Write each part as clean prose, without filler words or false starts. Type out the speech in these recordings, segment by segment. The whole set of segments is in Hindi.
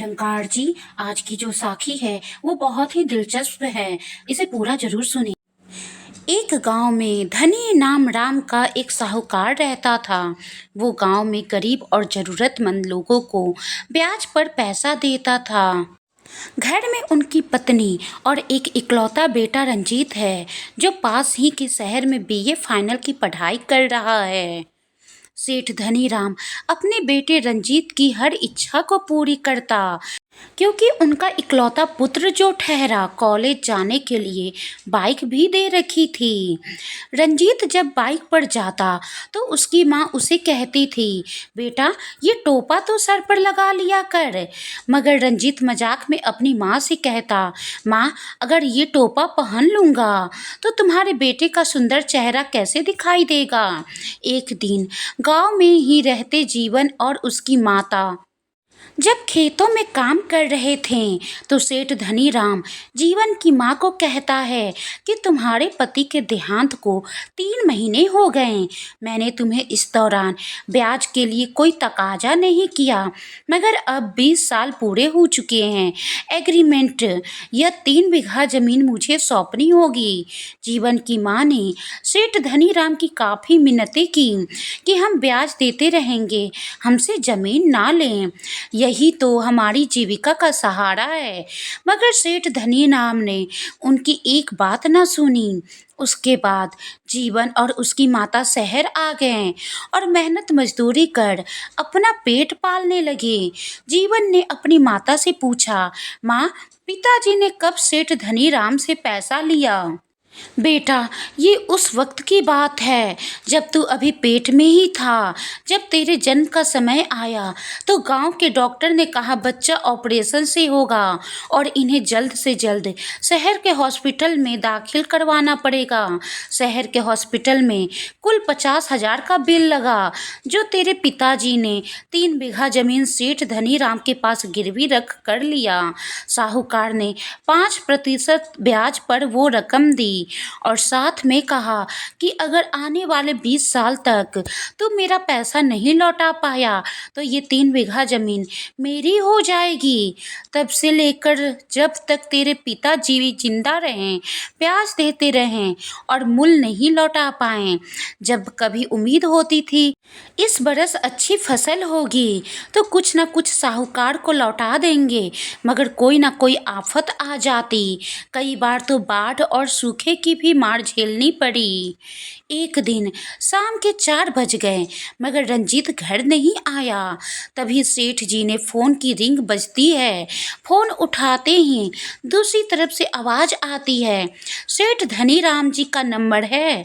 अलंकार जी, आज की जो साखी है वो बहुत ही दिलचस्प है। इसे पूरा जरूर सुनिए। एक गांव में धनी नाम राम का एक साहूकार रहता था। वो गांव में गरीब और जरूरतमंद लोगों को ब्याज पर पैसा देता था। घर में उनकी पत्नी और एक इकलौता बेटा रंजीत है, जो पास ही के शहर में बीए फाइनल की पढ़ाई कर रहा है। सेठ धनीराम अपने बेटे रंजीत की हर इच्छा को पूरी करता, क्योंकि उनका इकलौता पुत्र जो ठहरा कॉलेज जाने के लिए बाइक भी दे रखी थी। रंजीत जब बाइक पर जाता तो उसकी माँ उसे कहती थी, बेटा ये टोपा तो सर पर लगा लिया कर। मगर रंजीत मजाक में अपनी माँ से कहता, माँ अगर ये टोपा पहन लूँगा तो तुम्हारे बेटे का सुंदर चेहरा कैसे दिखाई देगा। एक दिन गांव में ही रहते जीवन और उसकी माता जब खेतों में काम कर रहे थे तो सेठ धनीराम जीवन की माँ को कहता है कि तुम्हारे पति के देहांत को 3 महीने हो गए। मैंने तुम्हें इस दौरान ब्याज के लिए कोई तकाजा नहीं किया, मगर अब 20 साल पूरे हो चुके हैं। एग्रीमेंट यह 3 बीघा जमीन मुझे सौंपनी होगी। जीवन की माँ ने सेठ धनीराम की काफ़ी मिन्नतें की कि हम ब्याज देते रहेंगे, हमसे जमीन ना लें, यही तो हमारी जीविका का सहारा है। मगर सेठ धनीराम ने उनकी एक बात न सुनी। उसके बाद जीवन और उसकी माता शहर आ गए और मेहनत मजदूरी कर अपना पेट पालने लगे। जीवन ने अपनी माता से पूछा, माँ पिताजी ने कब सेठ धनीराम से पैसा लिया। बेटा ये उस वक्त की बात है जब तू अभी पेट में ही था। जब तेरे जन्म का समय आया तो गांव के डॉक्टर ने कहा बच्चा ऑपरेशन से होगा और इन्हें जल्द से जल्द शहर के हॉस्पिटल में दाखिल करवाना पड़ेगा। शहर के हॉस्पिटल में कुल 50,000 का बिल लगा, जो तेरे पिताजी ने 3 बीघा जमीन सेठ धनीराम के पास गिरवी रख कर लिया। साहूकार ने 5% ब्याज पर वो रकम दी और साथ में कहा कि अगर आने वाले 20 साल तक तू मेरा पैसा नहीं लौटा पाया तो ये 3 बीघा जमीन मेरी हो जाएगी। तब से लेकर जब तक तेरे पिताजी जिंदा रहें ब्याज देते रहें और मूल नहीं लौटा पाए। जब कभी उम्मीद होती थी इस बरस अच्छी फसल होगी तो कुछ न कुछ साहूकार को लौटा देंगे, मगर कोई ना कोई आफत आ जाती। कई बार तो बाढ़ और सूखे की भी मार झेलनी पड़ी। एक दिन शाम के 4 बज गए मगर रंजीत घर नहीं आया। तभी सेठ जी ने फ़ोन की रिंग बजती है। फ़ोन उठाते ही दूसरी तरफ से आवाज़ आती है, सेठ धनीराम जी का नंबर है।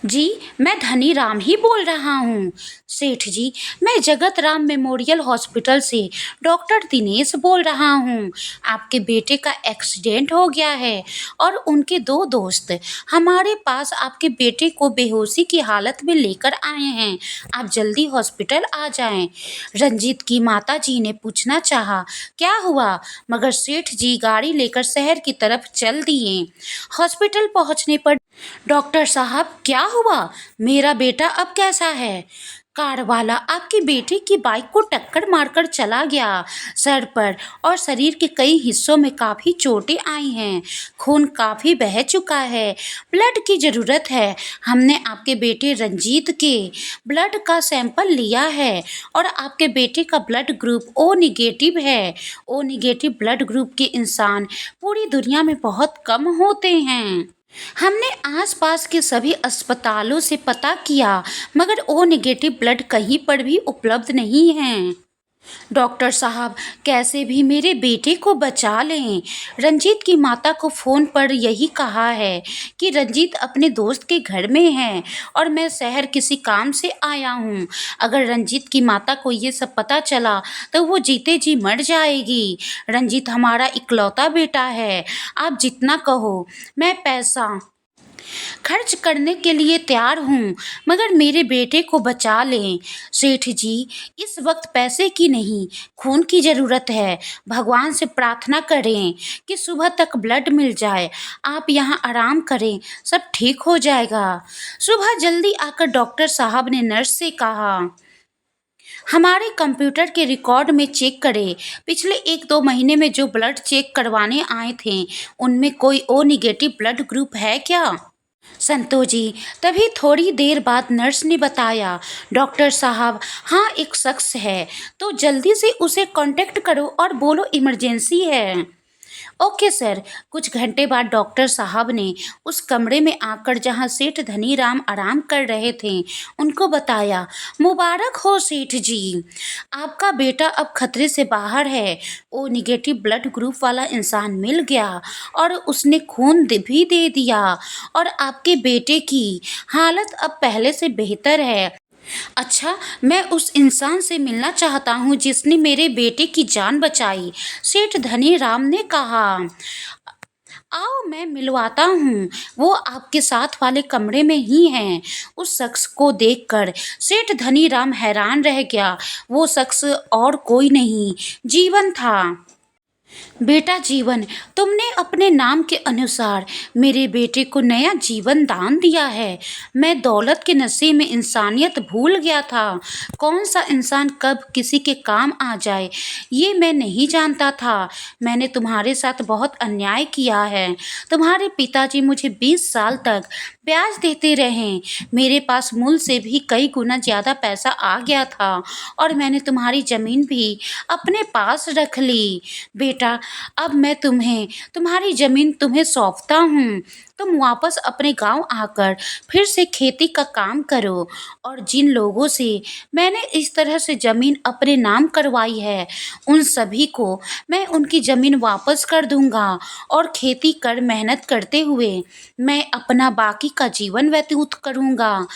जी मैं धनीराम ही बोल रहा हूँ। सेठ जी मैं जगत राम मेमोरियल हॉस्पिटल से डॉक्टर दिनेश बोल रहा हूँ। आपके बेटे का एक्सीडेंट हो गया है और उनके 2 दोस्त हमारे पास आपके बेटे को बेहोशी की हालत में लेकर आए हैं। आप जल्दी हॉस्पिटल आ जाएं। रंजीत की माता जी ने पूछना चाहा क्या हुआ, मगर सेठ जी गाड़ी लेकर शहर की तरफ चल दिए। हॉस्पिटल पहुँचने पर डॉक्टर साहब क्या हुआ, मेरा बेटा अब कैसा है। कार वाला आपके बेटे की बाइक को टक्कर मारकर चला गया। सर पर और शरीर के कई हिस्सों में काफ़ी चोटें आई हैं। खून काफ़ी बह चुका है। ब्लड की ज़रूरत है। हमने आपके बेटे रंजीत के ब्लड का सैंपल लिया है और आपके बेटे का ब्लड ग्रुप ओ निगेटिव है। ओ निगेटिव ब्लड ग्रुप के इंसान पूरी दुनिया में बहुत कम होते हैं। हमने आसपास के सभी अस्पतालों से पता किया, मगर ओ निगेटिव ब्लड कहीं पर भी उपलब्ध नहीं है। डॉक्टर साहब कैसे भी मेरे बेटे को बचा लें। रंजीत की माता को फ़ोन पर यही कहा है कि रंजीत अपने दोस्त के घर में है और मैं शहर किसी काम से आया हूँ। अगर रंजीत की माता को ये सब पता चला तो वो जीते जी मर जाएगी। रंजीत हमारा इकलौता बेटा है। आप जितना कहो मैं पैसा खर्च करने के लिए तैयार हूँ, मगर मेरे बेटे को बचा लें। सेठ जी इस वक्त पैसे की नहीं खून की ज़रूरत है। भगवान से प्रार्थना करें कि सुबह तक ब्लड मिल जाए। आप यहाँ आराम करें, सब ठीक हो जाएगा। सुबह जल्दी आकर डॉक्टर साहब ने नर्स से कहा, हमारे कंप्यूटर के रिकॉर्ड में चेक करें। पिछले 1-2 महीने में जो ब्लड चेक करवाने आए थे, उनमें कोई ओ नेगेटिव ब्लड ग्रुप है क्या? संतोष जी, तभी थोड़ी देर बाद नर्स ने बताया, डॉक्टर साहब, हाँ एक शख्स है, तो जल्दी से उसे कांटेक्ट करो और बोलो इमरजेंसी है। Okay sir. कुछ घंटे बाद डॉक्टर साहब ने उस कमरे में आकर जहां सेठ धनीराम आराम कर रहे थे, उनको बताया, मुबारक हो सेठ जी, आपका बेटा अब खतरे से बाहर है। ओ निगेटिव ब्लड ग्रुप वाला इंसान मिल गया और उसने खून भी दे दिया और आपके बेटे की हालत अब पहले से बेहतर है। अच्छा, मैं उस इंसान से मिलना चाहता हूँ जिसने मेरे बेटे की जान बचाई, सेठ धनीराम ने कहा। आओ मैं मिलवाता हूँ, वो आपके साथ वाले कमरे में ही हैं। उस शख्स को देखकर सेठ धनीराम हैरान रह गया। वो शख्स और कोई नहीं, जीवन था। बेटा जीवन, तुमने अपने नाम के अनुसार मेरे बेटे को नया जीवन दान दिया है। मैं दौलत के नशे में इंसानियत भूल गया था। कौन सा इंसान कब किसी के काम आ जाए, ये मैं नहीं जानता था। मैंने तुम्हारे साथ बहुत अन्याय किया है। तुम्हारे पिताजी मुझे 20 साल तक ब्याज देते रहे। मेरे पास मूल से भी कई गुना ज़्यादा पैसा आ गया था और मैंने तुम्हारी ज़मीन भी अपने पास रख ली। बेटा, अब मैं तुम्हारी ज़मीन तुम्हें सौंपता हूँ। तुम वापस अपने गांव आकर फिर से खेती का काम करो और जिन लोगों से मैंने इस तरह से ज़मीन अपने नाम करवाई है, उन सभी को मैं उनकी ज़मीन वापस कर दूंगा और खेती कर मेहनत करते हुए मैं अपना बाकी का जीवन व्यतीत करूंगा।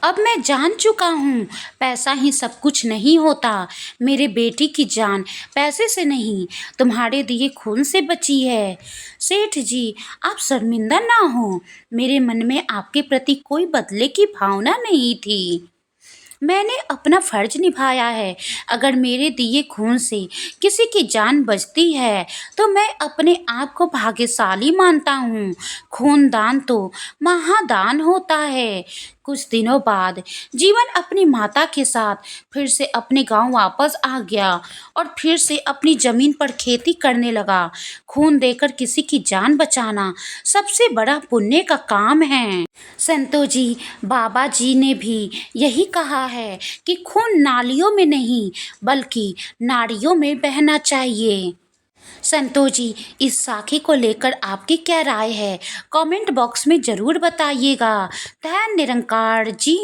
अब मैं जान चुका हूँ, पैसा ही सब कुछ नहीं होता। मेरे बेटी की जान पैसे से नहीं, तुम्हारे दिए खून से बची है। सेठ जी, आप शर्मिंदा ना हो। मेरे मन में आपके प्रति कोई बदले की भावना नहीं थी। मैंने अपना फर्ज निभाया है। अगर मेरे दिए खून से किसी की जान बचती है तो मैं अपने आप को भाग्यशाली मानता हूँ। खूनदान तो महादान होता है। कुछ दिनों बाद जीवन अपनी माता के साथ फिर से अपने गांव वापस आ गया और फिर से अपनी जमीन पर खेती करने लगा। खून देकर किसी की जान बचाना सबसे बड़ा पुण्य का काम है। संतो जी, बाबा जी ने भी यही कहा है कि खून नालियों में नहीं बल्कि नाड़ियों में बहना चाहिए। संतो जी, इस साखी को लेकर आपकी क्या राय है? कमेंट बॉक्स में ज़रूर बताइएगा। धन्य निरंकार जी।